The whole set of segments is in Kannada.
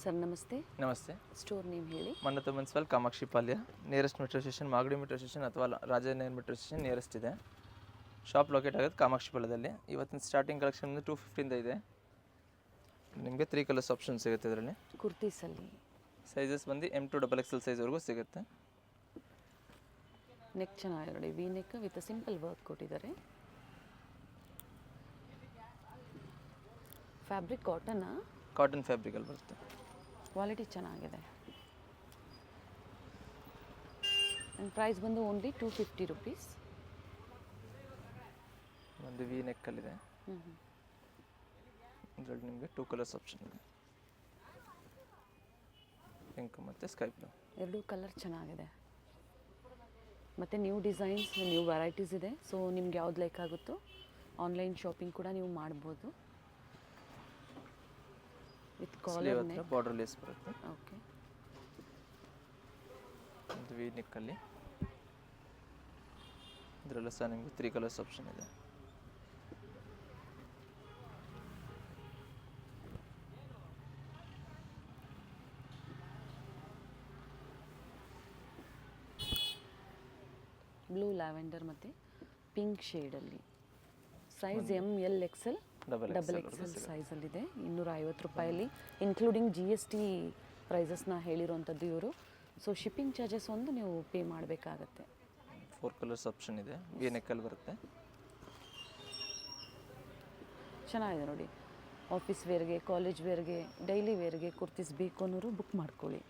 ಸರ್ ನಮಸ್ತೆ. ನಮಸ್ತೆ. ಸ್ಟೋರ್ ನೇಮ್ ಹೇಳಿ. Mannat municipal Kamakshi Palya, nearest metro station Magadi metro station ಅಥವಾ ರಾಜಾನಗರ ಮೆಟ್ರೋ ಸ್ಟೇಷನ್ ನಿಯರೆಸ್ಟ್ ಇದೆ. ಶಾಪ್ ಲೊಕೇಟ್ ಆಗೋದು ಕಾಮಾಕ್ಷಿ ಪಾಳ್ಯದಲ್ಲಿ. ಇವತ್ತಿನ ಸ್ಟಾರ್ಟಿಂಗ್ ಕಲೆಕ್ಷನ್ 250 ಇದೆ. ನಿಮಗೆ 3 ಕಲರ್ಸ್ ಆಪ್ಷನ್ ಸಿಗುತ್ತೆ ಇದರಲ್ಲಿ. ಕುರ್ತೀಸಲ್ಲಿ ಸೈಜಸ್ ಬಂದು M2 XXL ಸೈಜ್ವರೆಗೂ ಸಿಗುತ್ತೆ. ನೆಕ್ ಚೆನ್ನಾಗಿದೆ ನೋಡಿ, V neck with simple work ಕೊಟ್ಟಿದ್ದಾರೆ. ಫ್ಯಾಬ್ರಿಕ್ ಕಾಟನ್ ಫ್ಯಾಬ್ರಿಕಲ್ಲಿ ಬರುತ್ತೆ. ಕ್ವಾಲಿಟಿ ಚೆನ್ನಾಗಿದೆ. ಆ್ಯಂಡ್ ಪ್ರೈಸ್ ಬಂದು ಓನ್ಲಿ 250 ರುಪೀಸ್. ಒಂದು ವಿ ನೆಕ್ಕಲ್ಲಿದೆ. ಇದರಲ್ಲಿ ನಿಮಗೆ 2 ಕಲರ್ಸ್ ಆಪ್ಷನ್ ಇದೆ, ಪಿಂಕ್ ಮತ್ತು ಸ್ಕೈ ಬ್ಲೂ. ಎರಡೂ ಕಲರ್ ಚೆನ್ನಾಗಿದೆ. ಮತ್ತು ನ್ಯೂ ಡಿಸೈನ್ಸ್, ನ್ಯೂ ವೆರೈಟೀಸ್ ಇದೆ. ಸೊ ನಿಮ್ಗೆ ಯಾವ್ದು ಲೈಕ್ ಆಗುತ್ತೋ ಆನ್ಲೈನ್ ಶಾಪಿಂಗ್ ಕೂಡ ನೀವು ಮಾಡ್ಬೋದು. With collar neck, border lace ಬರುತ್ತೆ. ಓಕೆ. ಒಂದು ವಿ ನೆಕ್ಕಲ್ಲಿ ಇದರಲ್ಲ ಸಹ ನಿಮಗೆ 3 ಕಲರ್ಸ್ ಆಪ್ಷನ್ ಇದೆ. ಬ್ಲೂ ಲ್ಯಾವೆಂಡರ್ ಮತ್ತು ಪಿಂಕ್ ಶೇಡಲ್ಲಿ. Size ML XL double XL ಸೈಜಲ್ಲಿದೆ. 250 ರೂಪಾಯಲ್ಲಿ ಇನ್ಕ್ಲೂಡಿಂಗ್ GST ಪ್ರೈಸಸ್ನ ಹೇಳಿರೋವಂಥದ್ದು ಇವರು. ಸೊ ಶಿಪ್ಪಿಂಗ್ ಚಾರ್ಜಸ್ ಒಂದು ನೀವು ಪೇ ಮಾಡಬೇಕಾಗತ್ತೆ. 4 ಕಲರ್ಸ್ ಆಪ್ಷನ್ ಇದೆ, ವಿ ನೆಕ್ಕಲ್ಲಿ ಬರುತ್ತೆ. ಚೆನ್ನಾಗಿದೆ ನೋಡಿ. ಆಫೀಸ್ ವೇರ್ಗೆ, ಕಾಲೇಜ್ ವೇರ್ಗೆ, ಡೈಲಿ ವೇರ್ಗೆ ಕುರ್ತೀಸ್ ಬೇಕು ಅನ್ನೋರು ಬುಕ್ ಮಾಡ್ಕೊಳ್ಳಿ.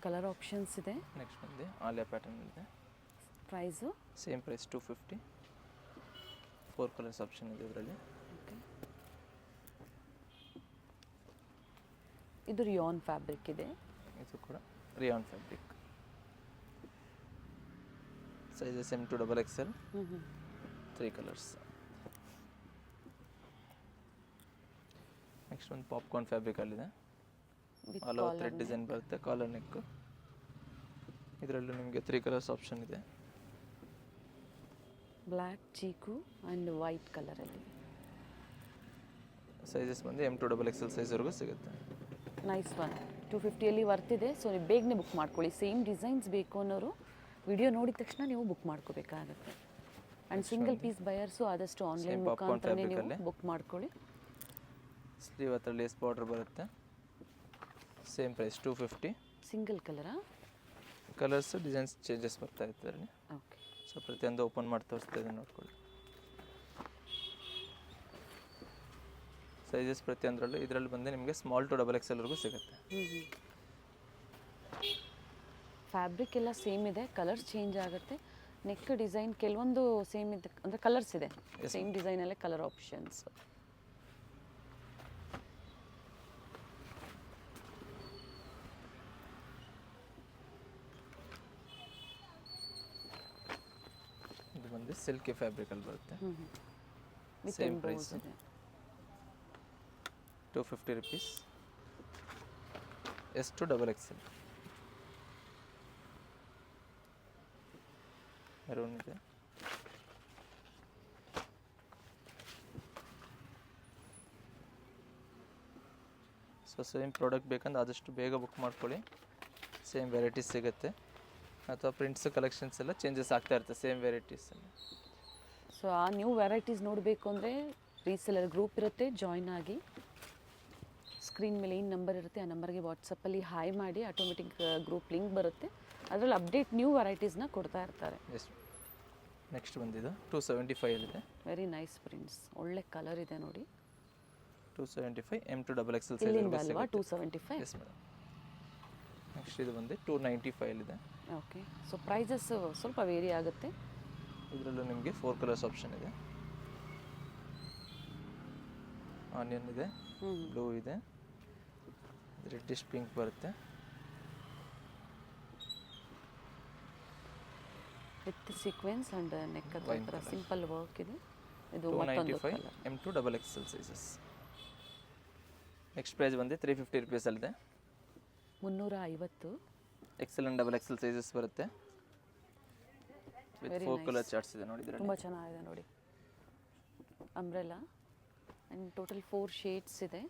ಕಲರ್ ಆಪ್ಷನ್ಸ್ ಇದೆ. ನೆಕ್ಸ್ಟ್ ಬಂದು ಆಲಿಯಾ ಪ್ಯಾಟರ್ನ್ ಇದೆ. Price same price 250. 4 colours option ಇದೆ ಇದರಲ್ಲಿ. ಓಕೆ. ಇದು ರಿಯಾನ್ ಫ್ಯಾಬ್ರಿಕ್ ಇದೆ. ಇದು ಕೂಡ rayon fabric. Sizes M2 XXL. 3 colours. Next ಒಂದು ಪಾಪ್ಕಾರ್ನ್ ಫ್ಯಾಬ್ರಿಕಲ್ಲಿದೆ. ಆಲ್ ಓವರ್ ಥ್ರೆಡ್ ಡಿಸೈನ್ ಬರುತ್ತೆ, ಕಾಲರ್ ನೆಕ್. ಇದರಲ್ಲೂ ನಿಮಗೆ 3 ಕಲರ್ಸ್ ಆಪ್ಷನ್ ಇದೆ. ಬ್ಲ್ಯಾಕ್ ಚೀಕು ಆ್ಯಂಡ್ ವೈಟ್ ಕಲರಲ್ಲಿ. ಸೈಜಸ್ ಬಂದು M2 XXL ಸೈಜ್ವರೆಗೂ ಸಿಗುತ್ತೆ. Nice one. 250ಯಲ್ಲಿ ವರ್ತಿದೆ. ಸೊ ನೀವು ಬೇಗನೆ ಬುಕ್ ಮಾಡ್ಕೊಳ್ಳಿ. ಸೇಮ್ ಡಿಸೈನ್ಸ್ ಬೇಕು ಅನ್ನೋರು ವಿಡಿಯೋ ನೋಡಿದ ತಕ್ಷಣ ನೀವು ಬುಕ್ ಮಾಡ್ಕೋಬೇಕಾಗತ್ತೆ. ಆ್ಯಂಡ್ ಸಿಂಗಲ್ ಪೀಸ್ ಬಯರ್ಸು ಆದಷ್ಟು ಆನ್ಲೈನ್ ಮುಖಾಂತರನೇ ನೀವು ಬುಕ್ ಮಾಡ್ಕೊಳ್ಳಿ. ಸ್ಲೀವ್ ಹತ್ರ ಲೇಸ್ ಬಾರ್ಡರ್ ಬರುತ್ತೆ. Same price 250. ಸಿಂಗಲ್ ಕಲರಾ? ಕಲರ್ಸ್ ಡಿಸೈನ್ಸ್ ಚೇಂಜಸ್ ಬರ್ತಾ ಇರ್ತದೆ. ಓಕೆ. ಸೊ ಪ್ರತಿಯೊಂದು ಓಪನ್ ಮಾಡಿ ತೋರಿಸ್ತಾ ಇದೆ, ನೋಡ್ಕೊಳ್ಳಿ. ಸೈಜಸ್ ಪ್ರತಿಯೊಂದರಲ್ಲೂ ಇದರಲ್ಲಿ ಬಂದು ನಿಮಗೆ ಸ್ಮಾಲ್ ಟು XXLವರೆಗೂ ಸಿಗುತ್ತೆ. ಫ್ಯಾಬ್ರಿಕ್ ಎಲ್ಲ ಸೇಮ್ ಇದೆ, ಕಲರ್ಸ್ ಚೇಂಜ್ ಆಗುತ್ತೆ. ನೆಕ್ ಡಿಸೈನ್ ಕೆಲವೊಂದು ಸೇಮ್ ಇದೆ, ಅಂದರೆ ಕಲರ್ಸ್ ಇದೆ. ಸೇಮ್ ಡಿಸೈನಲ್ಲೇ ಕಲರ್ ಆಪ್ಷನ್ಸ್. ಇದು ಬಂದು ಸಿಲ್ಕಿ ಫ್ಯಾಬ್ರಿಕಲ್ಲಿ ಬರುತ್ತೆ. ವಿತ್ ಸೇಮ್ ಪ್ರೈಸ್ ಎಂಬೋಸ್ ಇದೆ. 250 ರುಪೀಸ್. S2 XXL. ಮೆರೂನ್ ಇದೆ. ಸೊ ಸೇಮ್ ಪ್ರಾಡಕ್ಟ್ ಬೇಕಂದ್ರೆ ಆದಷ್ಟು ಬೇಗ ಬುಕ್ ಮಾಡ್ಕೊಳ್ಳಿ. ಸೇಮ್ ವೆರೈಟೀಸ್ ಸಿಗುತ್ತೆ, ಅಥವಾ ಪ್ರಿಂಟ್ಸ್ ಕಲೆಕ್ಷನ್ಸ್ ಎಲ್ಲ ಚೇಂಜಸ್ ಆಗ್ತಾ ಇರುತ್ತೆ ಸೇಮ್ ವೆರೈಟೀಸಲ್ಲಿ. ಸೊ ಆ ನ್ಯೂ ವೆರೈಟೀಸ್ ನೋಡಬೇಕು ಅಂದರೆ ರೀಸೆಲರ್ ಗ್ರೂಪ್ ಇರುತ್ತೆ, ಜಾಯ್ನ್ ಆಗಿ. ಸ್ಕ್ರೀನ್ ಮೇಲೆ ಏನು ನಂಬರ್ ಇರುತ್ತೆ ಆ ನಂಬರ್ಗೆ ವಾಟ್ಸಪ್ಪಲ್ಲಿ ಹಾಯ್ ಮಾಡಿ, ಆಟೋಮೆಟಿಕ್ ಗ್ರೂಪ್ ಲಿಂಕ್ ಬರುತ್ತೆ. ಅದರಲ್ಲಿ ಅಪ್ಡೇಟ್ ನ್ಯೂ ವೆರೈಟೀಸ್ನ ಕೊಡ್ತಾ ಇರ್ತಾರೆ. ಎಸ್. ನೆಕ್ಸ್ಟ್ ಬಂದಿದ್ದು 275 ಇದೆ. ವೆರಿ ನೈಸ್ ಪ್ರಿಂಟ್ಸ್, ಒಳ್ಳೆ ಕಲರ್ ಇದೆ ನೋಡಿ. 275 M2 XXL ಇಲ್ಲಿಂದ ಅಲ್ವಾ 275? S madam. ನೆಕ್ಸ್ಟ್ ಇದು ಬಂದು 295 ಇದೆ. ಓಕೆ. ಸೊ ಪ್ರೈಸಸ್ ಸ್ವಲ್ಪ ವೇರಿ ಆಗುತ್ತೆ. ಇದರಲ್ಲೂ ನಿಮಗೆ 4 ಕಲರ್ಸ್ ಆಪ್ಷನ್ ಇದೆ. ಆನಿಯನ್ ಇದೆ, ಬ್ಲೂ ಇದೆ, ರೆಡ್ಡಿಶ್ ಪಿಂಕ್ ಬರುತ್ತೆ. ವಿತ್ ಸೀಕ್ವೆನ್ಸ್ ಆ್ಯಂಡ್ ನೆಕ್ ಹತ್ರ ಸಿಂಪಲ್ ವರ್ಕ್ ಇದೆ. ಇದು 295 M2 XXL sizes. Next price ಬಂದು 350 ರುಪೀಸಲ್ಲಿದೆ. 350. XL and XXL ಸೈಜಸ್ ಬರುತ್ತೆ. ವಿತ್ 4 ಕಲರ್ ಚಾರ್ಟ್ಸ್ ಇದೆ ನೋಡಿ. ತುಂಬ ಚೆನ್ನಾಗಿದೆ ನೋಡಿ. ಅಂಬ್ರೆಲಾ ಆ್ಯಂಡ್ ಟೋಟಲ್ 4 ಶೇಡ್ಸ್ ಇದೆ.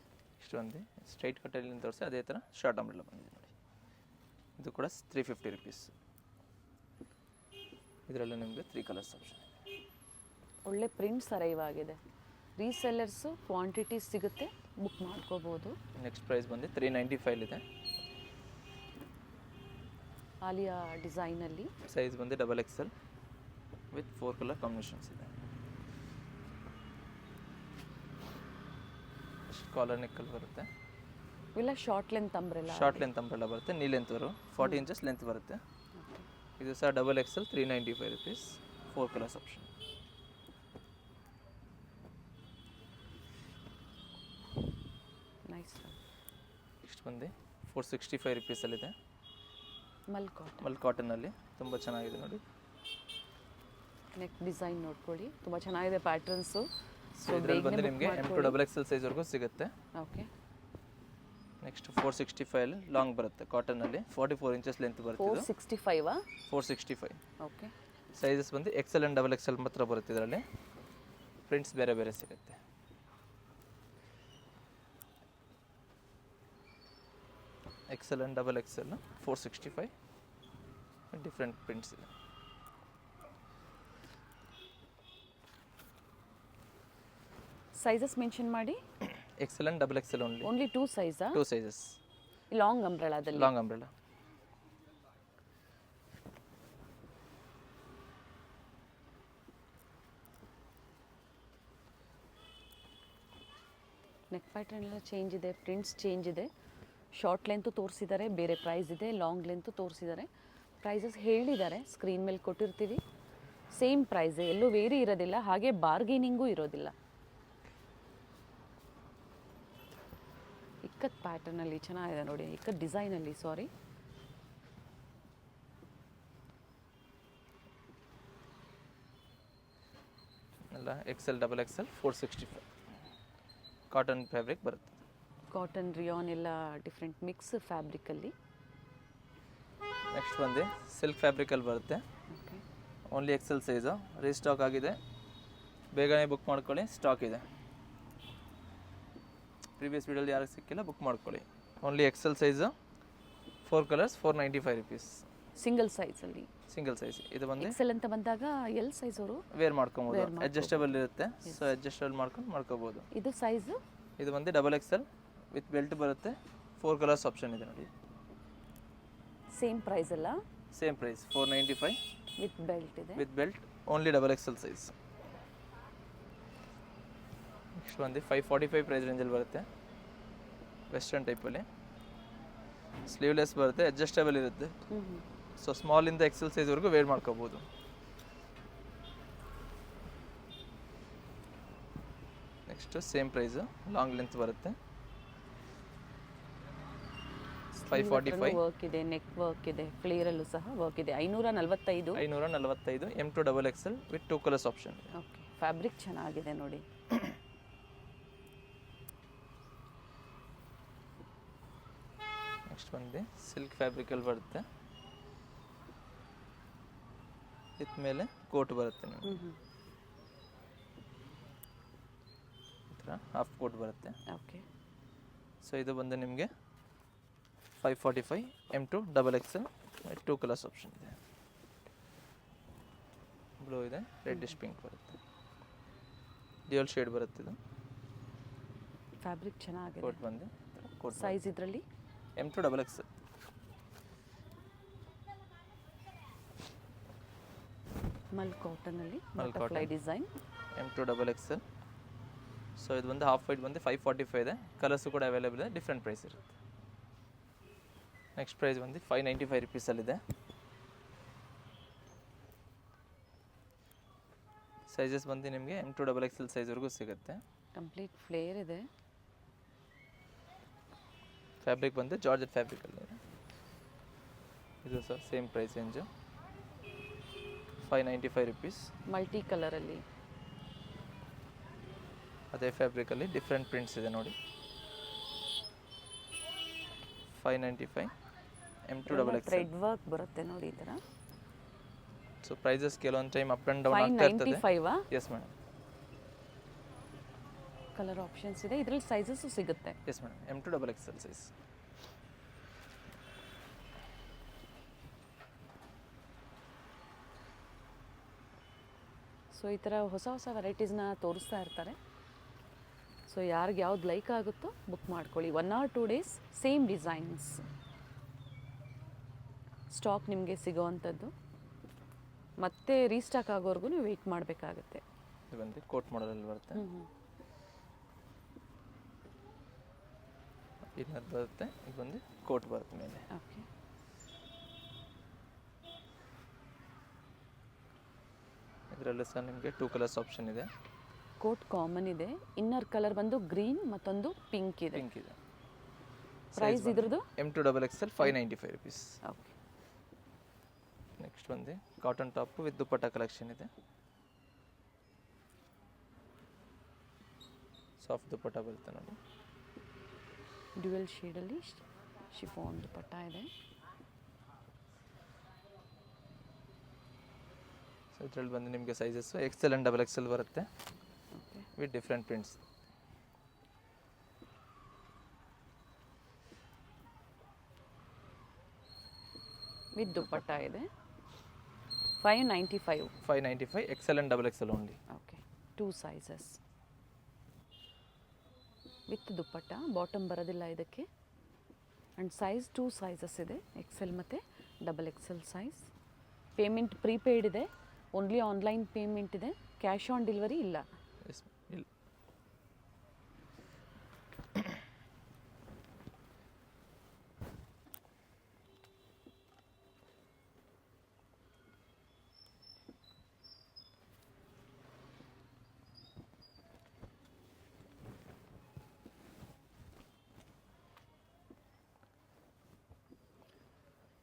ಇಷ್ಟು ಒಂದು ಸ್ಟ್ರೈಟ್ ಕಟ್ಟಲ್ಲಿ ತೋರಿಸಿ ಅದೇ ಥರ ಶಾರ್ಟ್ ಅಂಬ್ರೆಲ್ಲ ಬಂದಿದೆ ನೋಡಿ. ಇದು ಕೂಡ 350 ರುಪೀಸ್. ಇದರಲ್ಲೂ ನಿಮಗೆ 3 ಕಲರ್ಸ್ ಆಪ್ಷನ್ ಇದೆ. ಒಳ್ಳೆ ಪ್ರಿಂಟ್ಸ್ ಅರೈವ್ ಆಗಿದೆ. ರೀಸೆಲ್ಲರ್ಸು ಕ್ವಾಂಟಿಟಿ ಸಿಗುತ್ತೆ, ಬುಕ್ ಮಾಡ್ಕೋಬೋದು. ನೆಕ್ಸ್ಟ್ ಪ್ರೈಸ್ ಬಂದು 395 ಇದೆ. ಆಲಿಯಾ ಡಿಸೈನಲ್ಲಿ ಸೈಜ್ ಬಂದು XXL ವಿತ್ 4 ಕಲರ್ ಕಾಂಬಿನೇಷನ್ಸ್ ಇದೆ. ಕಾಲರ್ ನೆಕ್ಕಲ್ಲಿ ಬರುತ್ತೆ. ಇಲ್ಲ short length umbrella. Short length umbrella ಬರುತ್ತೆ. ನೀ ಲೆಂತ್ 40 ಇಂಚಸ್ ಲೆಂತ್ ಬರುತ್ತೆ. ಇದು ಸಹ XXL 395 rupees. 4 colours option. Nice. Next ಬಂದು 465 ರುಪೀಸಲ್ಲಿದೆ. ಮಲ್ ಕಾಟನಲ್ಲಿ ತುಂಬ ಚೆನ್ನಾಗಿದೆ ನೋಡಿ. ನೆಕ್ ಡಿಸೈನ್ ನೋಡ್ಕೊಳ್ಳಿ, ತುಂಬ ಚೆನ್ನಾಗಿದೆ ಪ್ಯಾಟರ್ನ್ಸು. ಸೊ ಇದರಲ್ಲಿ ಬಂದು ನಿಮಗೆ M2 XXL ಸೈಜ್ವರೆಗೂ ಸಿಗುತ್ತೆ. ಓಕೆ. ನೆಕ್ಸ್ಟ್ 465 ಲಾಂಗ್ ಬರುತ್ತೆ ಕಾಟನಲ್ಲಿ. 44 ಇಂಚಸ್ ಲೆಂತ್ ಬರುತ್ತೆ. 465 465. ಓಕೆ. ಸೈಜಸ್ ಬಂದು XL ಆ್ಯಂಡ್ XXL ಮಾತ್ರ ಬರುತ್ತೆ. ಇದರಲ್ಲಿ ಪ್ರಿಂಟ್ಸ್ ಬೇರೆ ಬೇರೆ ಸಿಗುತ್ತೆ. XL and XXL 465 different prints ಇದೆ. ಸೈಜಸ್ ಮೆನ್ಷನ್ ಮಾಡಿ. XL ಆ್ಯಂಡ್ XXL ಓನ್ಲಿ 2 ಸೈಜಾ? 2 ಸೈಜಸ್. ಲಾಂಗ್ ಅಂಬ್ರೆಲಾದಲ್ಲಿ. Long umbrella. ನೆಕ್ ಪ್ಯಾಟರ್ನ್ ಎಲ್ಲ ಚೇಂಜ್ ಇದೆ, ಪ್ರಿಂಟ್ಸ್ ಚೇಂಜ್ ಇದೆ. ಶಾರ್ಟ್ ಲೆಂತು ತೋರಿಸಿದ್ದಾರೆ, ಬೇರೆ ಪ್ರೈಸ್ ಇದೆ. ಲಾಂಗ್ ಲೆಂತು ತೋರಿಸಿದ್ದಾರೆ, ಪ್ರೈಸಸ್ ಹೇಳಿದ್ದಾರೆ, ಸ್ಕ್ರೀನ್ ಮೇಲೆ ಕೊಟ್ಟಿರ್ತೀವಿ. ಸೇಮ್ ಪ್ರೈಸೇ, ಎಲ್ಲೂ ವೇರಿ ಇರೋದಿಲ್ಲ, ಹಾಗೆ ಬಾರ್ಗೇನಿಂಗೂ ಇರೋದಿಲ್ಲ. ಇಕ್ಕತ್ ಪ್ಯಾಟರ್ನಲ್ಲಿ ಚೆನ್ನಾಗಿದೆ ನೋಡಿ, ಇಕ್ಕತ್ ಡಿಸೈನಲ್ಲಿ. ಸಾರಿ, ಎಲ್ಲ XL XXL 465 ಕಾಟನ್ ಫ್ಯಾಬ್ರಿಕ್ ಬರುತ್ತೆ. ಕಾಟನ್ ರಿಯಾನ್ ಎಲ್ಲ ಡಿಫ್ರೆಂಟ್ ಮಿಕ್ಸ್ ಫ್ಯಾಬ್ರಿಕಲ್ಲಿ. ನೆಕ್ಸ್ಟ್ ಬಂದು ಸಿಲ್ಕ್ ಫ್ಯಾಬ್ರಿಕಲ್ಲಿ ಬರುತ್ತೆ. Okay. Only XL size. Restock ಆಗಿದೆ, ಬೇಗನೆ ಬುಕ್ ಮಾಡ್ಕೊಳ್ಳಿ, ಸ್ಟಾಕ್ ಇದೆ. ಪ್ರೀವಿಯಸ್ ವೀಡಿಯೋಲಿ ಯಾರಿಗೆ ಸಿಕ್ಕಿಲ್ಲ ಬುಕ್ ಮಾಡ್ಕೊಳ್ಳಿ. Only XL size, 4 colours, 495 rupees. Single ಸೈಜಲ್ಲಿ. Single size. ಇದು ಬಂದು XL ಅಂತ ಬಂದಾಗ ಎಲ್ ಸೈಜ್ ಅವರು ವೇರ್ ಮಾಡ್ಕೊಬೋದು. ಅಡ್ಜಸ್ಟಬಲ್ ಇರುತ್ತೆ, ಸೊ ಅಡ್ಜಸ್ಟಬಲ್ ಮಾಡ್ಕೋಬೋದು. ಇದು ಸೈಜು? ಇದು ಬಂದು XXL ವಿತ್ ಬೆಲ್ಟ್ ಬರುತ್ತೆ. 4 ಕಲರ್ಸ್ ಆಪ್ಷನ್ ಇದೆ ನೋಡಿ. ಸೇಮ್ ಪ್ರೈಸ್ ಅಲ್ಲ? ಸೇಮ್ ಪ್ರೈಸ್ 495 ವಿತ್ ಬೆಲ್ಟ್ ಇದೆ. With belt only XXL size. Next ಬಂದು 545 ಪ್ರೈಸ್ ರೇಂಜಲ್ಲಿ ಬರುತ್ತೆ. ವೆಸ್ಟರ್ನ್ ಟೈಪಲ್ಲಿ ಸ್ಲೀವ್ಲೆಸ್ ಬರುತ್ತೆ, ಅಡ್ಜಸ್ಟಬಲ್ ಇರುತ್ತೆ. ಸೊ ಸ್ಮಾಲಿಂದ XL ಸೈಜ್ವರೆಗೂ ವೇರ್ ಮಾಡ್ಕೋಬೋದು. Next same price, long length ಬರುತ್ತೆ. 545 ವರ್ಕ್ ಇದೆ, ನೆಕ್ ವರ್ಕ್ ಇದೆ, ಫ್ಲೇರಲ್ಲೂ ಸಹ ವರ್ಕ್ ಇದೆ. 545 M2 XXL with 2 colours option. Okay. Fabric ಚೆನ್ನಾಗಿದೆ ನೋಡಿ. ನೆಕ್ಸ್ಟ್ ಬಂದು ಸಿಲ್ಕ್ ಫ್ಯಾಬ್ರಿಕಲ್ಲಿ ಬರುತ್ತೆ. ಇದ ಮೇಲೆ ಕೋಟ್ ಬರುತ್ತೆ ನಿಮಗೆ. ಈ ಥರ ಹಾಫ್ ಕೋಟ್ ಬರುತ್ತೆ. ಓಕೆ. ಸೊ ಇದು ಬಂದು ನಿಮಗೆ 545 M2 XXL 2 ಕಲರ್ಸ್ ಆಪ್ಷನ್ ಇದೆ. ಬ್ಲೂ ಇದೆ, ರೆಡ್ಡಿಶ್ ಪಿಂಕ್ ಬರುತ್ತೆ. ಡ್ಯೂಯಲ್ ಶೇಡ್ ಬರುತ್ತೆ. ಇದು ಫ್ಯಾಬ್ರಿಕ್ ಚೆನ್ನಾಗಿದೆ. ಕೋಟ್ ಬಂದು ಕೋಟ್ ಸೈಜ್ ಇದರಲ್ಲಿ M2 XXL. ಮಲ್ ಕಾಟನಲ್ಲಿ butterfly design. M2 XXL. So ಇದು ಒಂದು ಹಾಫ್ ವೈಟ್ ಬಂದು 545 ಇದೆ. ಕಲರ್ಸು ಕೂಡ ಅವೈಲೇಬಲ್ ಇದೆ, ಡಿಫ್ರೆಂಟ್ ಪ್ರೈಸ್ ಇರುತ್ತೆ. ನೆಕ್ಸ್ಟ್ ಪ್ರೈಸ್ ಬಂದು 595 ರುಪೀಸಲ್ಲಿದೆ. ಸೈಜಸ್ ಬಂದು ನಿಮಗೆ M2 XXL ಸೈಜ್ವರೆಗೂ ಸಿಗುತ್ತೆ. ಕಂಪ್ಲೀಟ್ ಫ್ಲೇರ್ ಇದೆ. ಫ್ಯಾಬ್ರಿಕ್ ಬಂದು ಜಾರ್ಜೆಟ್ ಫ್ಯಾಬ್ರಿಕಲ್ಲಿ. ಇದು ಸಹ same price range, 595 rupees. Multi ಕಲರಲ್ಲಿ ಅದೇ ಫ್ಯಾಬ್ರಿಕಲ್ಲಿ ಡಿಫ್ರೆಂಟ್ ಪ್ರಿಂಟ್ಸ್ ಇದೆ ನೋಡಿ. 595 M2 XXL. ಥ್ರೆಡ್ ವರ್ಕ್ ಬರುತ್ತೆ ನೋಡಿ ಈ ಥರ. ಸೊ ಪ್ರೈಸಸ್ ಕೆಲವೊಂದು ಟೈಮ್ ಅಪ್ ಆ್ಯಂಡ್ ಡೌನ್ ಆಗ್ತಾ ಇರ್ತದೆ. 595 ಎಸ್ ಮೇಡಮ್. ಕಲರ್ ಆಪ್ಷನ್ಸ್ ಇದೆ, ಇದರಲ್ಲಿ ಸೈಜಸ್ಸು ಸಿಗುತ್ತೆ. Yes madam, M2 XXL size. So ಈ ಥರ ಹೊಸ ಹೊಸ ವೆರೈಟೀಸ್ನ ತೋರಿಸ್ತಾ ಇರ್ತಾರೆ. ಸೊ ಯಾರಿಗೆ ಯಾವ್ದು ಲೈಕ್ ಆಗುತ್ತೋ ಬುಕ್ ಮಾಡ್ಕೊಳ್ಳಿ. 1 or 2 days same designs stock ನಿಮಗೆ ಸಿಗೋವಂಥದ್ದು. ಮತ್ತೆ ರೀಸ್ಟಾಕ್ ಆಗೋವರೆಗೂ ನೀವು ವೆಯ್ಟ್ ಮಾಡಬೇಕಾಗುತ್ತೆ. ಇದು ಬಂದು ಕೋಟ್ ಮಾಡಲಲ್ಲಿ ಬರುತ್ತೆ, ಇನ್ನರ್ ಬರುತ್ತೆ, ಇದು ಬಂದು ಕೋಟ್ ಬರುತ್ತೆ ಮೇಲೆ. ಓಕೆ, ಇದರಲ್ಲೂ ಸಹ ನಿಮಗೆ 2 ಕಲರ್ಸ್ ಆಪ್ಷನ್ ಇದೆ. ಕೋಟ್ ಕಾಮನ್ ಇದೆ, ಇನ್ನರ್ ಕಲರ್ ಬಂದು ಗ್ರೀನ್ ಮತ್ತೊಂದು ಪಿಂಕ್ ಇದೆ. ಪಿಂಕ್ ಇದೆ. ಪ್ರೈಸ್ ಇದ್ರದ್ದು M2 XXL 595 rupees. Okay, next ಬಂದು cotton top with dupatta collection ಇದೆ. ಸಾಫ್ಟ್ ದುಪ್ಪಟ್ಟ ಬರುತ್ತೆ ನೋಡಿ, ಡ್ಯುಯಲ್ ಶೇಡಲ್ಲಿ ಶಿಫಾನ್ ದುಪ್ಪಟ್ಟ ಇದೆ. ಸೊ ಇದರಲ್ಲಿ ಬಂದು ನಿಮಗೆ ಸೈಜಸ್ಸು XL and XXL ಬರುತ್ತೆ with different prints. With dupatta ಇದೆ. 595. 595 XL and XXL only. Okay, 2 sizes with dupatta. Bottom ಬರೋದಿಲ್ಲ ಇದಕ್ಕೆ. ಆ್ಯಂಡ್ ಸೈಜ್ 2 ಸೈಜಸ್ ಇದೆ, XL ಮತ್ತು XXL ಸೈಜ್. ಪೇಮೆಂಟ್ ಪ್ರೀಪೇಯ್ಡ್ ಇದೆ, ಓನ್ಲಿ ಆನ್ಲೈನ್ ಪೇಮೆಂಟ್ ಇದೆ, ಕ್ಯಾಶ್ ಆನ್ ಡೆಲಿವರಿ ಇಲ್ಲ. ಎಸ್ ಇಲ್ಲ.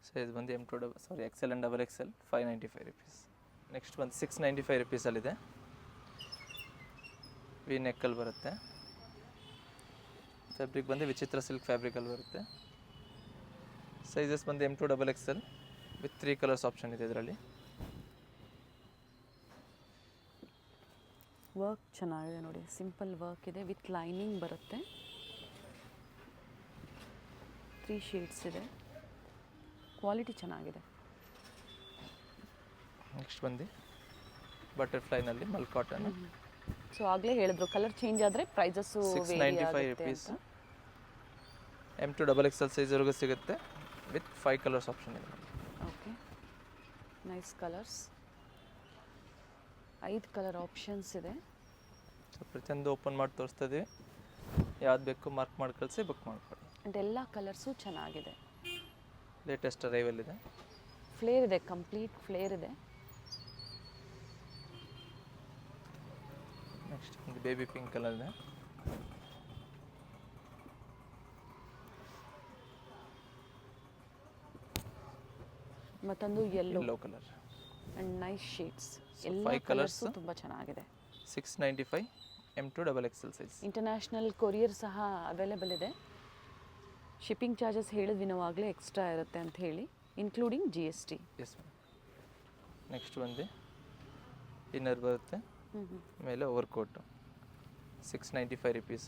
ಸೊ ಇದು ಬಂದು XL and XXL 595 rupees. Next ಬಂದು 695 rupeesಲ್ಲಿದೆ. ವಿ ನೆಕ್ಕಲ್ಲಿ ಬರುತ್ತೆ. ಫ್ಯಾಬ್ರಿಕ್ ಬಂದು ವಿಚಿತ್ರ ಸಿಲ್ಕ್ ಫ್ಯಾಬ್ರಿಕಲ್ಲಿ ಬರುತ್ತೆ. ಸೈಜಸ್ ಬಂದು M2 XXL with 3 colours option ಇದೆ ಇದರಲ್ಲಿ. ವರ್ಕ್ ಚೆನ್ನಾಗಿದೆ ನೋಡಿ, ಸಿಂಪಲ್ ವರ್ಕ್ ಇದೆ ವಿತ್ ಲೈನಿಂಗ್ ಬರುತ್ತೆ. 3 ಶೇಡ್ಸ್ ಇದೆ, ಕ್ವಾಲಿಟಿ ಚೆನ್ನಾಗಿದೆ. ನೆಕ್ಸ್ಟ್ ಬಂದು ಬಟರ್ಫ್ಲೈನಲ್ಲಿ ಮಲ್ ಕಾಟನ್. ಸೊ ಆಗಲೇ ಹೇಳಿದ್ರು ಕಲರ್ ಚೇಂಜ್ ಆದರೆ ಪ್ರೈಸಸ್ಸು 695 rupees. M2 XXL ಸೈಜ್ವರೆಗೂ ಸಿಗುತ್ತೆ ವಿತ್ 5 ಕಲರ್ಸ್ ಆಪ್ಷನ್ ಇದೆ. Okay, nice colours, 5 colour options ಇದೆ. ಸೊ ಪ್ರತಿಯೊಂದು ಓಪನ್ ಮಾಡಿ ತೋರಿಸ್ತಾ ಇದೀವಿ, ಯಾವ್ದು ಬೇಕು ಮಾರ್ಕ್ ಮಾಡಿ ಕಳಿಸಿ ಬುಕ್ ಮಾಡ್ಕೊಳ್ಳಿ. ಆ್ಯಂಡ್ ಎಲ್ಲ ಕಲರ್ಸು ಚೆನ್ನಾಗಿದೆ. ಲೇಟೆಸ್ಟ್ ಅರೈವಲ್ ಇದೆ. ಫ್ಲೇರ್ ಇದೆ, ಕಂಪ್ಲೀಟ್ ಫ್ಲೇರ್ ಇದೆ. ನೆಕ್ಸ್ಟ್ ಒಂದು ಬೇಬಿ ಪಿಂಕ್ ಕಲರ್ ಇದೆ. ಮತ್ತೊಂದು yellow colour and nice shades. So, ಎಲ್ಲ 5 ಕಲರ್ಸು colours. ತುಂಬ ಚೆನ್ನಾಗಿದೆ. 695 M2 XXL size. International courier ಸಹ ಅವೈಲೇಬಲ್ ಇದೆ. ಶಿಪ್ಪಿಂಗ್ ಚಾರ್ಜಸ್ ಹೇಳಿದ್ವಿ ನಾವು ಆಗಲೇ, ಎಕ್ಸ್ಟ್ರಾ ಇರುತ್ತೆ ಅಂತ ಹೇಳಿ, including GST. Yes ma'am. Next ಬಂದು ಇನ್ನರ್ ಬರುತ್ತೆ, ಮೇಲೆ ಓವರ್ ಕೋಟು 695 rupees.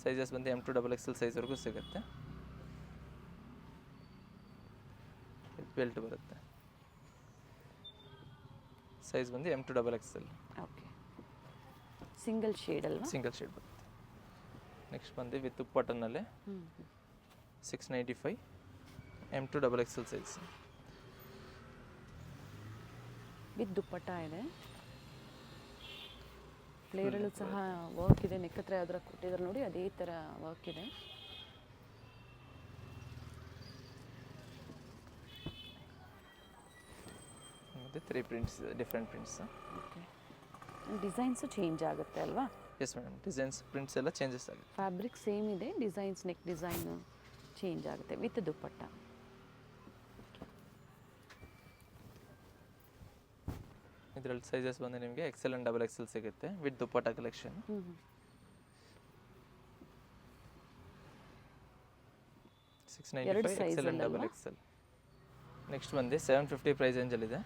ಸೈಜಸ್ ಬಂದು M2 XXL ಸೈಜ್ವರೆಗೂ ಸಿಗುತ್ತೆ. ಬೆಲ್ಟ್ ಬರುತ್ತೆ. ಸೈಜ್ ಬಂದು M2 XXL. Okay, single shade ಅಲ್ವಾ? ಸಿಂಗಲ್ ಶೇಡ್ ಬರುತ್ತೆ. ನೆಕ್ಸ್ಟ್ ಬಂದು ವಿತ್ ದುಪ್ಪಟ್ಟನಲ್ಲಿ 695 M2 XXL size. With dupatta ಇದೆ. ಫ್ಲೇರಲ್ಲೂ ಸಹ ವರ್ಕ್ ಇದೆ, ನೆಕ್ ಹತ್ರ ಯಾವ್ದಾರ ಕೊಟ್ಟಿದ್ದಾರೆ ನೋಡಿ ಅದೇ ಥರ ವರ್ಕ್ ಇದೆ. ಮತ್ತು 3 ಪ್ರಿಂಟ್ಸ್ ಇದೆ, different prints. Okay, designs change ಆಗುತ್ತೆ ಅಲ್ವಾ? ಎಸ್ ಮೇಡಮ್, ಡಿಸೈನ್ಸ್ ಪ್ರಿಂಟ್ಸ್ ಎಲ್ಲ ಚೇಂಜಸ್ ಆಗುತ್ತೆ. ಫ್ಯಾಬ್ರಿಕ್ ಸೇಮ್ ಇದೆ, ಡಿಸೈನ್ಸ್ ನೆಕ್ ಡಿಸೈನು ಚೇಂಜ್ ಆಗುತ್ತೆ ವಿತ್ ದುಪ್ಪಟ್ಟ. ಇದರಲ್ಲಿ ಸೈಜಸ್ ಬಂದು ನಿಮಗೆ XL and XXL ಸಿಗುತ್ತೆ with dupatta collection. 695 XL and XXL. Next ಬಂದು 750 ಪ್ರೈಸ್ ರೇಂಜಲ್ಲಿದೆ.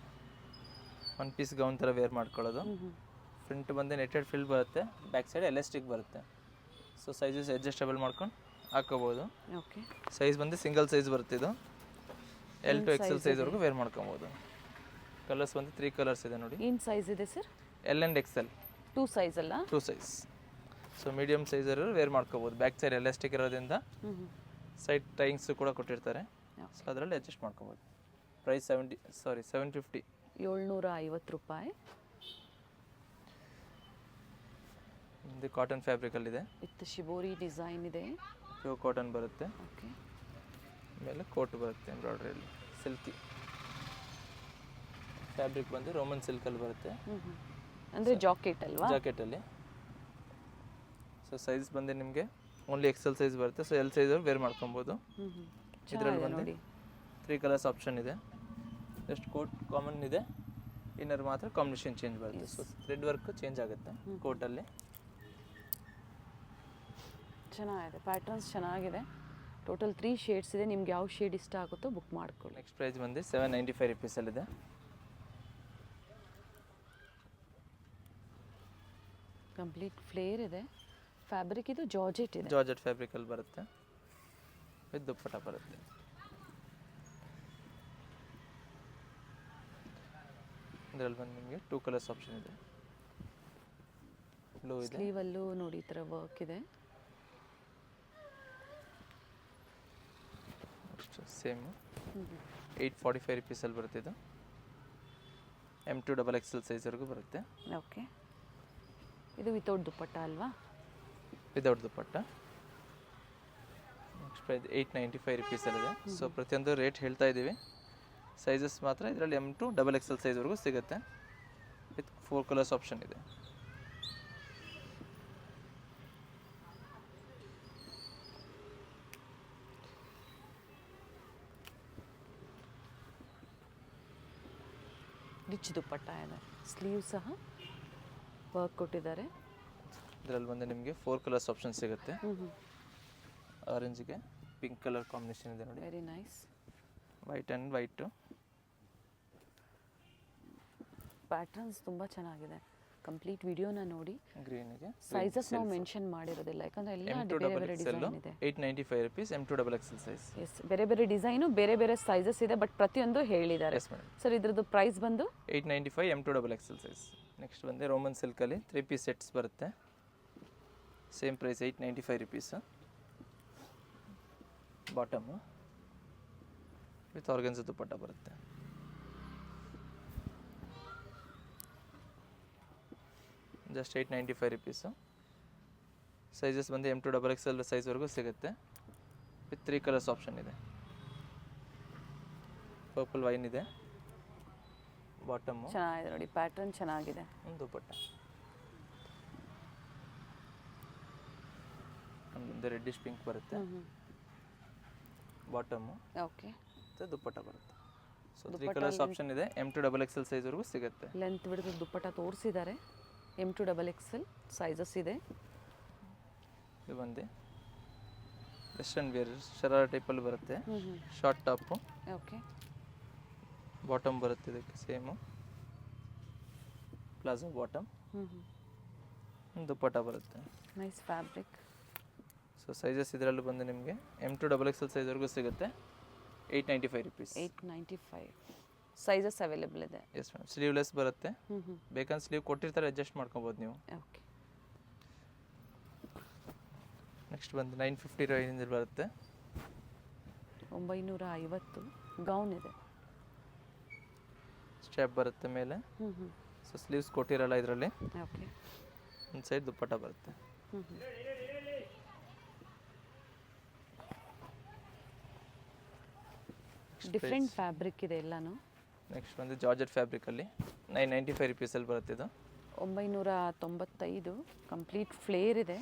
1 ಪೀಸ್ ಗೌನ್ ಥರ ವೇರ್ ಮಾಡ್ಕೊಳ್ಳೋದು. ಫ್ರಂಟ್ ಬಂದು ನೆಟೆಡ್ ಫಿಲ್ ಬರುತ್ತೆ, ಬ್ಯಾಕ್ ಸೈಡ್ ಎಲಾಸ್ಟಿಕ್ ಬರುತ್ತೆ. ಸೊ ಸೈಜಸ್ ಅಡ್ಜಸ್ಟಬಲ್ ಮಾಡ್ಕೊಂಡು ಹಾಕೋಬೋದು. ಓಕೆ. ಸೈಜ್ ಬಂದು ಸಿಂಗಲ್ ಸೈಜ್ ಬರುತ್ತೆ ಇದು. L to XL ಸೈಜ್ವರೆಗೂ ವೇರ್ ಮಾಡ್ಕೊಬೋದು. ಕಲರ್ಸ್ ಬಂದು 3 ಕಲರ್ಸ್ ಇದೆ ನೋಡಿ. ಏನು ಸೈಜ್ ಇದೆ sir? L and XL 2 size ಅಲ್ಲ? 2 ಸೈಜ್. ಸೊ ಮೀಡಿಯಮ್ ಸೈಜರು ವೇರ್ ಮಾಡ್ಕೋಬೋದು. ಬ್ಯಾಕ್ ಸೈಡ್ ಎಲಾಸ್ಟಿಕ್ ಇರೋದ್ರಿಂದ ಸೈಡ್ ಟೈಂಗ್ಸು ಕೂಡ ಕೊಟ್ಟಿರ್ತಾರೆ. ಸೊ ಅದರಲ್ಲಿ ಅಡ್ಜಸ್ಟ್ ಮಾಡ್ಕೋಬೋದು. ಪ್ರೈಸ್ 750. 750 ರೂಪಾಯಿ. ಇದು ಕಾಟನ್ ಫ್ಯಾಬ್ರಿಕಲ್ಲಿದೆ, ವಿತ್ ಶಿಬೋರಿ ಡಿಸೈನ್ ಇದೆ. ಪ್ಯೂರ್ ಕಾಟನ್ ಬರುತ್ತೆ. ಓಕೆ. ಆಮೇಲೆ ಕೋಟ್ ಬರುತ್ತೆ ಎಂಬ್ರಾಯ್ಡ್ರಿಯಲ್ಲಿ, ಸಿಲ್ಕಿ ಫ್ಯಾಬ್ರಿಕ್ ಬಂದು ರೋಮನ್ ಸಿಲ್ಕಲ್ಲಿ ಬರುತ್ತೆ. ಅಂದರೆ ಜಾಕೆಟ್ ಅಲ್ವಾ? ಜಾಕೆಟಲ್ಲಿ. ಸೊ ಸೈಜ್ ಬಂದು ನಿಮಗೆ ಓನ್ಲಿ XL ಸೈಜ್ ಬರುತ್ತೆ. ಸೊ L ಸೈಜಲ್ಲಿ ವೇರ್ ಮಾಡ್ಕೊಬೋದು. ಇದರಲ್ಲಿ ಬಂದು 3 ಕಲರ್ಸ್ ಆಪ್ಷನ್ ಇದೆ. ಜಸ್ಟ್ ಕೋಟ್ ಕಾಮನ್ ಇದೆ, ಇನ್ನರ್ ಮಾತ್ರ ಕಾಂಬಿನೇಷನ್ ಚೇಂಜ್ ಬರುತ್ತೆ. ಸೊ ಥ್ರೆಡ್ ವರ್ಕ್ ಚೇಂಜ್ ಆಗುತ್ತೆ ಕೋಟಲ್ಲಿ. ಚೆನ್ನಾಗಿದೆ, ಪ್ಯಾಟರ್ನ್ಸ್ ಚೆನ್ನಾಗಿದೆ. ಟೋಟಲ್ 3 ಶೇಡ್ಸ್ ಇದೆ. ನಿಮ್ಗೆ ಯಾವ ಶೇಡ್ ಇಷ್ಟ ಆಗುತ್ತೋ ಬುಕ್ ಮಾಡ್ಕೊಳ್ಳಿ. ನೆಕ್ಸ್ಟ್ ಪ್ರೈಸ್ ಬಂದು 795 ರುಪೀಸಲ್ಲಿದೆ. ಕಂಪ್ಲೀಟ್ ಫ್ಲೇರ್ ಇದೆ. ಫ್ಯಾಬ್ರಿಕ್ ಇದು ಜಾರ್ಜೆಟ್ ಇದೆ. ಜಾರ್ಜೆಟ್ ಫ್ಯಾಬ್ರಿಕಲ್ಲಿ ಬರುತ್ತೆ, ವಿತ್ ದುಪ್ಪಟ್ಟ ಬರುತ್ತೆ. ಇದರಲ್ಲಿ ಬಂದು ನಿಮಗೆ 2 ಕಲರ್ಸ್ ಆಪ್ಷನ್ ಇದೆ. ಬ್ಲೂ ಇದೆ. ಸ್ಲೀವಲ್ಲೂ ನೋಡಿ ಈ ಥರ ವರ್ಕ್ ಇದೆ. ಸೇಮ್ 845 ರುಪೀಸಲ್ಲಿ ಬರುತ್ತೆ. ಇದು M2 XXL ಸೈಜ್ವರೆಗೂ ಬರುತ್ತೆ. ಓಕೆ. ಇದು ವಿತೌಟ್ ದುಪ್ಪಟ್ಟ ಅಲ್ವಾ? ವಿದೌಟ್ ದುಪ್ಪಟ್ಟ. ನೆಕ್ಸ್ಟ್ ಪ್ರೈಸ್ 895 ರುಪೀಸಲ್ಲಿದೆ. ಸೊ ಪ್ರತಿಯೊಂದು ರೇಟ್ ಹೇಳ್ತಾ ಇದ್ದೀವಿ. ಸೈಜಸ್ ಮಾತ್ರ ಇದರಲ್ಲಿ M2 XXL ಸೈಜ್ವರೆಗೂ ಸಿಗುತ್ತೆ, ವಿತ್ 4 ಕಲರ್ಸ್ ಆಪ್ಷನ್ ಇದೆ. ರಿಚ್ ದುಪ್ಪಟ್ಟ ಇದೆ. ಸ್ಲೀವ್ ಸಹ ವರ್ಕ್ ಕೊಟ್ಟಿದ್ದಾರೆ. ಇದರಲ್ಲಿ ಬಂದು ನಿಮಗೆ 4 ಕಲರ್ಸ್ ಆಪ್ಷನ್ ಸಿಗುತ್ತೆ. ಆರೆಂಜ್ಗೆ ಪಿಂಕ್ ಕಲರ್ ಕಾಂಬಿನೇಷನ್ ಇದೆ ನೋಡಿ. Very nice. White and white. Patterns ತುಂಬ ಚೆನ್ನಾಗಿದೆ. ಕಂಪ್ಲೀಟ್ ವಿಡಿಯೋನ ನೋಡಿ. ಗ್ರೀನಿಗೆ ಸೈಜಸ್ ನಾವು ಮೆನ್ಷನ್ ಮಾಡಿರೋದಿಲ್ಲ, ಯಾಕಂದರೆ ಎಲ್ಲ M2 ಬೇರೆ ಬೇರೆ ಡಿಸೈನ್ ಇದೆ. 895 rupees M2 XXL size. S, ಬೇರೆ ಬೇರೆ ಡಿಸೈನು, ಬೇರೆ ಬೇರೆ ಸೈಜಸ್ ಇದೆ, ಬಟ್ ಪ್ರತಿಯೊಂದು ಹೇಳಿದ್ದಾರೆ. Yes madam. ಸರ್ ಇದ್ರದ್ದು ಪ್ರೈಸ್ ಬಂದು 895 M2 XXL ಸೈಜ್. ನೆಕ್ಸ್ಟ್ ಬಂದು ರೋಮನ್ ಸಿಲ್ಕಲ್ಲಿ 3 ಪೀಸ್ ಸೆಟ್ಸ್ ಬರುತ್ತೆ. Same price 895 rupees. Bottom with organza dupatta ಬರುತ್ತೆ. Just 895 rupees. ಸೈಜಸ್ ಬಂದು M2 XXL ಸೈಜ್ವರೆಗೂ ಸಿಗುತ್ತೆ, ವಿತ್ 3 ಕಲರ್ಸ್ ಆಪ್ಷನ್ ಇದೆ. ಪರ್ಪಲ್ ವೈನ್ ಇದೆ. ಬಾಟಮು ಚೆನ್ನಾಗಿದೆ ನೋಡಿ, ಪ್ಯಾಟರ್ನ್ ಚೆನ್ನಾಗಿದೆ. ದುಪ್ಪಟ್ಟ ಒಂದು ರೆಡ್ಡಿಶ್ ಪಿಂಕ್ ಬರುತ್ತೆ. Bottom okay. ಮತ್ತು ದುಪ್ಪಟ್ಟ ಬರುತ್ತೆ. ಸೊ 3 ಕಲರ್ಸ್ ಆಪ್ಷನ್ ಇದೆ. M2 XXL ಸೈಜ್ವರೆಗೂ ಸಿಗುತ್ತೆ. ಲೆಂತ್ ಬಿಡಿದು ದುಪ್ಪಟ್ಟ ತೋರಿಸಿದ್ದಾರೆ. M2 XXL ಸೈಜಸ್ ಇದೆ. ಇದು ಬಂದು ವೆಸ್ಟರ್ನ್ ವೇರ್ ಶರಾರ ಟೈಪಲ್ಲಿ ಬರುತ್ತೆ. Short top. ಓಕೆ. ಬಾಟಮ್ ಬರುತ್ತೆ ಇದಕ್ಕೆ ಸೇಮು, ಪ್ಲಾಜೋ ಬಾಟಮ್. ದುಪ್ಪಟ್ಟ ಬರುತ್ತೆ. Nice fabric. ಸೊ ಸೈಜಸ್ ಇದರಲ್ಲೂ ಬಂದು ನಿಮಗೆ M2 XXL ಸೈಜ್ವರೆಗೂ ಸಿಗುತ್ತೆ. 895 ರುಪೀಸ್. 895 ಸೈಜಸ್ ಅವೈಲೇಬಲ್ ಇದೆ. Yes madam. ಸ್ಲೀವ್ಲೆಸ್ ಬರುತ್ತೆ. ಬೇಕಂದ್ರೆ ಸ್ಲೀವ್ ಕೊಟ್ಟಿರ್ತಾರೆ, ಅಡ್ಜಸ್ಟ್ ಮಾಡ್ಕೊಬೋದು ನೀವು. ಓಕೆ. ನೆಕ್ಸ್ಟ್ ಬಂದು 950 ರೇಂಜ್ ಬರುತ್ತೆ. 950 ಗೌನ್ ಇದೆ. ಸ್ಟ್ಯಾಪ್ ಬರುತ್ತೆ ಮೇಲೆ. ಸೊ ಸ್ಲೀವ್ಸ್ ಕೊಟ್ಟಿರಲ್ಲ ಇದರಲ್ಲಿ. ಓಕೆ. ಒಂದು ಸೈಡ್ ದುಪ್ಪಟ್ಟ ಬರುತ್ತೆ. ಡಿಫ್ರೆಂಟ್ ಫ್ಯಾಬ್ರಿಕ್ ಇದೆ ಎಲ್ಲಾನು. ನೆಕ್ಸ್ಟ್ ಬಂದು ಜಾರ್ಜೆಟ್ ಫ್ಯಾಬ್ರಿಕಲ್ಲಿ 995 ರುಪೀಸಲ್ಲಿ ಬರುತ್ತೆ. ಇದು 995 ಕಂಪ್ಲೀಟ್ ಫ್ಲೇರ್ ಇದೆ.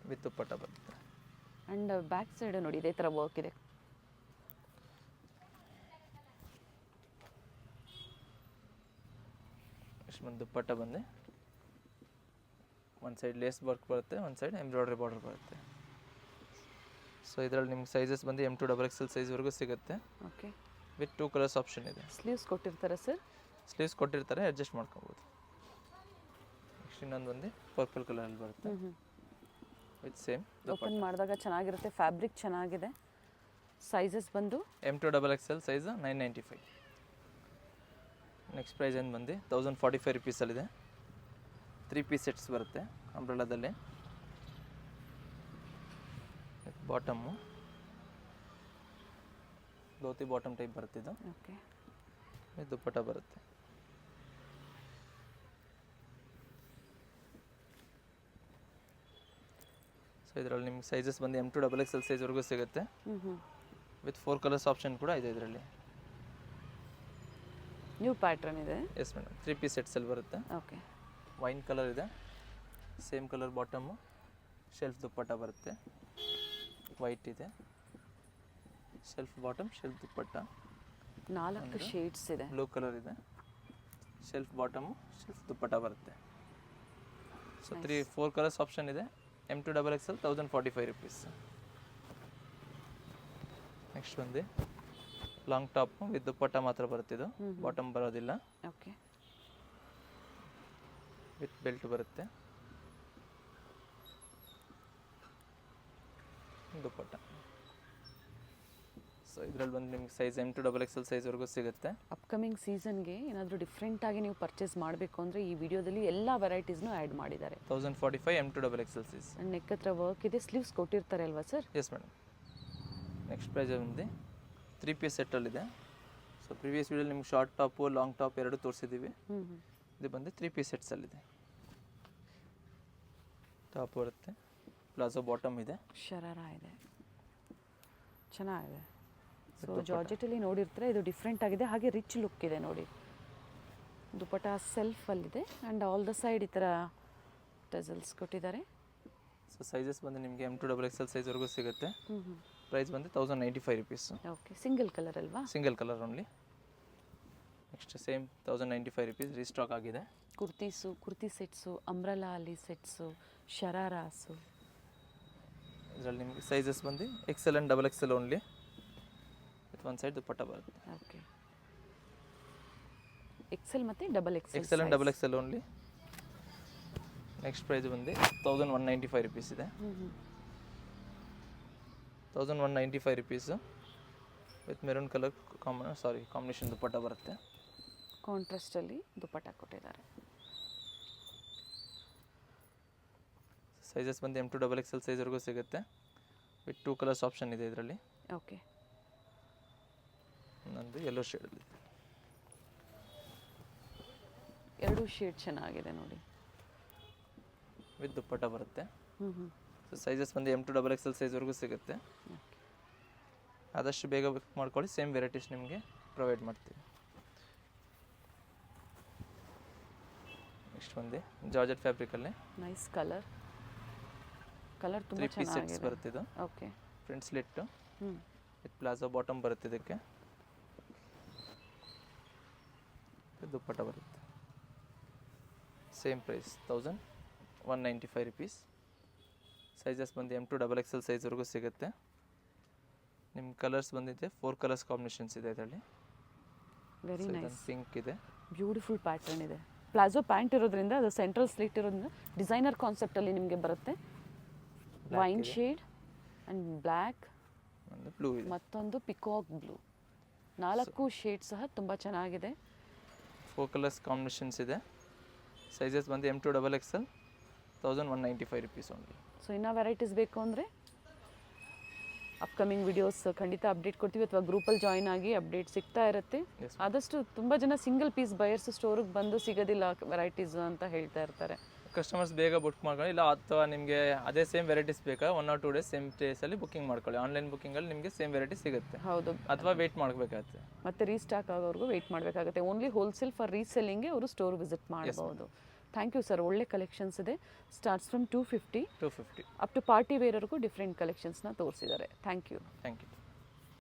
ವಿತ್ ದುಪ್ಪಟ್ಟ ಬರುತ್ತೆ. ಆ್ಯಂಡ್ ಬ್ಯಾಕ್ ಸೈಡ್ ನೋಡಿ ಇದೇ ಥರ ವರ್ಕ್ ಇದೆ. ನೆಕ್ಸ್ಟ್ ಬಂದು ದುಪ್ಪಟ್ಟ ಬಂದು ಒಂದು ಸೈಡ್ ಲೇಸ್ ವರ್ಕ್ ಬರುತ್ತೆ, ಒಂದು ಸೈಡ್ ಎಂಬ್ರಾಯ್ಡ್ರಿ ಬಾರ್ಡರ್ ಬರುತ್ತೆ. ಸೊ ಇದರಲ್ಲಿ ನಿಮ್ಗೆ ಸೈಜಸ್ ಬಂದು M2 XXL ಸೈಜ್ವರೆಗೂ ಸಿಗುತ್ತೆ. ಓಕೆ. ವಿತ್ 2 ಕಲರ್ಸ್ ಆಪ್ಷನ್ ಇದೆ. ಸ್ಲೀವ್ಸ್ ಕೊಟ್ಟಿರ್ತಾರೆ ಸರ್? ಸ್ಲೀವ್ಸ್ ಕೊಟ್ಟಿರ್ತಾರೆ, ಅಡ್ಜಸ್ಟ್ ಮಾಡ್ಕೊಬೋದು. ನೆಕ್ಸ್ಟ್ ಇನ್ನೊಂದು ಬಂದು ಪರ್ಪಲ್ ಕಲರಲ್ಲಿ ಬರುತ್ತೆ ವಿತ್ ಸೇಮ್ ಓಪನ್ ಮಾಡಿದಾಗ ಚೆನ್ನಾಗಿರುತ್ತೆ, ಫ್ಯಾಬ್ರಿಕ್ ಚೆನ್ನಾಗಿದೆ. ಸೈಜಸ್ ಬಂದು M2XXL ಸೈಜ್ 995. ನೆಕ್ಸ್ಟ್ ಪ್ರೈಸ್ ಏನು ಬಂದು 1045 ರುಪೀಸಲ್ಲಿದೆ. 3 ಪೀಸ್ ಸೆಟ್ಸ್ ಬರುತ್ತೆ ಅಂಬ್ರೆಲಾದಲ್ಲಿ. ಬಾಟಮು ಧೋತಿ ಬಾಟಮ್ ಟೈಪ್ ಬರುತ್ತೆ ಇದು. ಓಕೆ, ದುಪ್ಪಟ್ಟ ಬರುತ್ತೆ. ಸೊ ಇದರಲ್ಲಿ ನಿಮ್ಗೆ ಸೈಜಸ್ ಬಂದು M2XXL ಸೈಜ್ವರೆಗೂ ಸಿಗುತ್ತೆ. ವಿತ್ 4 ಕಲರ್ಸ್ ಆಪ್ಷನ್ ಕೂಡ ಇದೆ ಇದರಲ್ಲಿ. ನ್ಯೂ ಪ್ಯಾಟ್ರನ್ ಇದೆ. ಎಸ್ ಮೇಡಮ್, 3 ಪೀಸ್ ಸೆಟ್ಸಲ್ಲಿ ಬರುತ್ತೆ. ಓಕೆ, ವೈನ್ ಕಲರ್ ಇದೆ, ಸೇಮ್ ಕಲರ್ ಬಾಟಮು, ಶೆಲ್ಫ್ ದುಪ್ಪಟ್ಟ ಬರುತ್ತೆ. ವೈಟ್ ಇದೆ, ಶೆಲ್ಫ್ ಬಾಟಮ್, ಶೆಲ್ಫ್ ದುಪ್ಪಟ್ಟ. 4 ಶೇಡ್ಸ್ ಇದೆ. ಬ್ಲೂ ಕಲರ್ ಇದೆ, ಶೆಲ್ಫ್ ಬಾಟಮು, ಶೆಲ್ಫ್ ದುಪ್ಪಟ್ಟ ಬರುತ್ತೆ. ಸೊ 4 ಕಲರ್ಸ್ ಆಪ್ಷನ್ ಇದೆ. M2XXL 1045 rupees. ನೆಕ್ಸ್ಟ್ ಬಂದು ಲಾಂಗ್ ಟಾಪ್ ವಿತ್ ದುಪ್ಪಟ್ಟ ಮಾತ್ರ ಬರುತ್ತೆ ಇದು, ಬಾಟಮ್ ಬರೋದಿಲ್ಲ. ಓಕೆ, ವಿತ್ ಬೆಲ್ಟ್ ಬರುತ್ತೆ, ದುಪ್ಪಟ್ಟ. ಸೊ ಇದರಲ್ಲಿ ಬಂದು ನಿಮ್ಗೆ ಸೈಜ್ M2XXL ಸೈಜ್ವರೆಗೂ ಸಿಗುತ್ತೆ. ಅಪ್ಕಮಿಂಗ್ ಸೀಸನ್ಗೆ ಏನಾದರೂ ಡಿಫ್ರೆಂಟಾಗಿ ನೀವು ಪರ್ಚೇಸ್ ಮಾಡಬೇಕು ಅಂದರೆ ಈ ವಿಡಿಯೋದಲ್ಲಿ ಎಲ್ಲ ವೆರೈಟೀಸ್ನೂ ಆ್ಯಡ್ ಮಾಡಿದ್ದಾರೆ. 1045 M2XXL ಸೈಜ್. ಆ್ಯಂಡ್ ನೆಕ್ ಹತ್ರ ವರ್ಕ್ ಇದೆ, ಸ್ಲೀವ್ಸ್ ಕೊಟ್ಟಿರ್ತಾರೆ ಅಲ್ವಾ sir? Yes madam. Next price ಬಂದು 3 ಪೀಸ್ ಸೆಟ್ಟಲ್ಲಿದೆ. ಸೊ ಪ್ರಿವಿಯಸ್ ವಿಡಿಯೋಲಿ ನಿಮ್ಗೆ ಶಾರ್ಟ್ ಟಾಪು ಲಾಂಗ್ ಟಾಪ್ ಎರಡು ತೋರಿಸಿದ್ದೀವಿ. ಇದು ಬಂದು 3 ಪೀಸ್ ಸೆಟ್ಸಲ್ಲಿದೆ. ಟಾಪ್ ಬರುತ್ತೆ, ಪ್ಲಾಜೋ ಬಾಟಮ್ ಇದೆ, ಶರಾರ ಇದೆ, ಚೆನ್ನಾಗಿದೆ. ಸೊ ಜಾರ್ಜೆಟಲ್ಲಿ ನೋಡಿರ್ತಾರೆ, ಇದು ಡಿಫ್ರೆಂಟ್ ಆಗಿದೆ, ಹಾಗೆ ರಿಚ್ ಲುಕ್ ಇದೆ ನೋಡಿ. ದುಪ್ಪಟ್ಟ ಸೆಲ್ಫಲ್ಲಿದೆ ಆ್ಯಂಡ್ ಆಲ್ ದ ಸೈಡ್ ಈ ಥರ ಟಜಲ್ಸ್ ಕೊಟ್ಟಿದ್ದಾರೆ. ಸೊ ಸೈಜಸ್ ಬಂದು ನಿಮಗೆ M2XXL ಸೈಜ್ವರೆಗೂ ಸಿಗುತ್ತೆ. ಪ್ರೈಸ್ ಬಂದು 1095 ರುಪೀಸ್. ಓಕೆ, ಸಿಂಗಲ್ ಕಲರ್ ಅಲ್ವಾ? Single colour only. Next same 1095 rupees restock ಆಗಿದೆ. ಕುರ್ತಿ ಸೆಟ್ಸು, ಅಂಬ್ರಲಾ ಅಲ್ಲಿ ಸೆಟ್ಸು, ಶರಾರಾಸು. ಇದರಲ್ಲಿ ನಿಮಗೆ ಸೈಜಸ್ ಬಂದು XL and XXL only. With ಒಂದು ಸೈಡ್ ದುಪ್ಪಟ್ಟ ಬರುತ್ತೆ. ಓಕೆ, XL ಮತ್ತು XXL. XL and XXL only. Next price ಬಂದು 1195 ರುಪೀಸ್ ಇದೆ. 1195 rupees with maroon colour combination dupatta ಬರುತ್ತೆ. ಕಾಂಟ್ರಾಸ್ಟಲ್ಲಿ ದುಪ್ಪಟ್ಟ ಕೊಟ್ಟಿದ್ದಾರೆ. ಸೈಜಸ್ ಬಂದು M2XXL ಸೈಜ್ವರೆಗೂ ಸಿಗುತ್ತೆ. ವಿತ್ 2 ಕಲರ್ಸ್ ಆಪ್ಷನ್ ಇದೆ ಇದರಲ್ಲಿ. ಓಕೆ, ನಂದು ಯೆಲ್ಲೋ ಶೇಡಲ್ಲಿ. 2 ಶೇಡ್ ಚೆನ್ನಾಗಿದೆ ನೋಡಿ. ವಿತ್ ದುಪ್ಪಟ್ಟ ಬರುತ್ತೆ. ಸೊ ಸೈಜಸ್ ಬಂದು M2XXL ಸೈಜ್ವರೆಗೂ ಸಿಗುತ್ತೆ. ಆದಷ್ಟು ಬೇಗ ಬುಕ್ ಮಾಡ್ಕೊಳ್ಳಿ, ಸೇಮ್ ವೆರೈಟೀಸ್ ನಿಮಗೆ ಪ್ರೊವೈಡ್ ಮಾಡ್ತೀವಿ. ನೆಕ್ಸ್ಟ್ ಬಂದು ಜಾರ್ಜೆಟ್ ಫ್ಯಾಬ್ರಿಕಲ್ಲಿ ನೈಸ್ ಕಲರ್ ತುಂಬ 3 ಪೀಸ್ ಸೆಟ್ಸ್ ಚೆನ್ನಾಗಿದೆ. ಬರುತ್ತೆ ಇದು. Okay, front slit with palazzo bottom ಬರುತ್ತೆ. ಇದಕ್ಕೆ ದುಪ್ಪಟ್ಟ ಬರುತ್ತೆ. Same price 1195 rupees. ಸೈಜಸ್ ಬಂದು M2XXL ಸೈಜ್ವರೆಗೂ ಸಿಗುತ್ತೆ. ನಿಮ್ಮ ಕಲರ್ಸ್ ಬಂದಿದೆ 4 ಕಲರ್ಸ್ ಕಾಂಬಿನೇಷನ್ಸ್ ಇದೆ ಇದರಲ್ಲಿ. Very nice. ಪಿಂಕ್ ಇದೆ, ಬ್ಯೂಟಿಫುಲ್ ಪ್ಯಾಟರ್ನ್ ಇದೆ. ಪ್ಲಾಜೋ ಪ್ಯಾಂಟ್ ಇರೋದ್ರಿಂದ ಅದು ಸೆಂಟ್ರಲ್ ಸ್ಲಿಟ್ ಇರೋದ್ರಿಂದ ಡಿಸೈನರ್ ಕಾನ್ಸೆಪ್ಟಲ್ಲಿ ನಿಮಗೆ ಬರುತ್ತೆ. ವೈನ್ ಶೇಡ್ ಆ್ಯಂಡ್ ಬ್ಲ್ಯಾಕ್, ಒಂದು ಬ್ಲೂ ಇದೆ, ಮತ್ತೊಂದು ಪಿಕಾಕ್ ಬ್ಲೂ. 4 ಶೇಡ್ ಸಹ ತುಂಬ ಚೆನ್ನಾಗಿದೆ. 4 ಕಲರ್ಸ್ ಕಾಂಬಿನೇಷನ್ಸ್ ಇದೆ. ಸೈಜಸ್ ಬಂದು M2XXL 1195 ರುಪೀಸ್ ಓನ್ಲಿ. ಸೊ ಇನ್ನೂ ವೆರೈಟೀಸ್ ಬೇಕು ಅಂದರೆ ಅಪ್ಕಮಿಂಗ್ ವಿಡಿಯೋಸ್ ಖಂಡಿತ ಅಪ್ಡೇಟ್ ಕೊಡ್ತೀವಿ, ಅಥವಾ ಗ್ರೂಪಲ್ಲಿ ಜಾಯ್ನ್ ಆಗಿ ಅಪ್ಡೇಟ್ ಸಿಗ್ತಾ ಇರುತ್ತೆ. ಆದಷ್ಟು ತುಂಬ ಜನ ಸಿಂಗಲ್ ಪೀಸ್ ಬಯರ್ಸ್ ಸ್ಟೋರಿಗೆ ಬಂದು ಸಿಗೋದಿಲ್ಲ ವೆರೈಟೀಸ್ ಅಂತ ಹೇಳ್ತಾ ಇರ್ತಾರೆ. ಕಸ್ಟಮರ್ಸ್ ಬೇಗ ಬುಕ್ ಮಾಡ್ಕೊಳ್ಳಿ, ಇಲ್ಲ ಅಥವಾ ನಿಮಗೆ ಅದೇ ಸೇಮ್ ವೆರೈಟೀಸ್ ಬೇಕಾ 1 or 2 ಡೇಸ್ ಸೇಮ್ ಡೇಸಲ್ಲಿ ಬುಕ್ಕಿಂಗ್ ಮಾಡ್ಕೊಳ್ಳಿ. ಆನ್ಲೈನ್ ಬುಕ್ಕಿಂಗಲ್ಲಿ ನಿಮಗೆ ಸೇಮ್ ವೆರೈಟಿ ಸಿಗುತ್ತೆ. ಹೌದು, ಅಥವಾ ವೆಯ್ಟ್ ಮಾಡಬೇಕಾಗುತ್ತೆ, ಮತ್ತೆ ರೀಸ್ಟಾಕ್ ಆಗೋವರೆಗೂ ವೆಯ್ಟ್ ಮಾಡಬೇಕಾಗುತ್ತೆ. ಓನ್ಲಿ ಹೋಲ್ಸೇಲ್ ಫಾರ್ ರೀಸೆಲ್ಲಿಂಗ್ಗೆ ಅವರು ಸ್ಟೋರ್ ವಿಸಿಟ್ ಮಾಡಬಹುದು. ಥ್ಯಾಂಕ್ ಯು ಸರ್, ಒಳ್ಳೆ ಕಲೆಕ್ಷನ್ಸ್ ಇದೆ. Starts from 250 250 up to party ವೇರ್ವರೆಗೂ ಡಿಫ್ರೆಂಟ್ ಕಲೆಕ್ಷನ್ಸ್ನ ತೋರಿಸಿದ್ದಾರೆ. Thank you.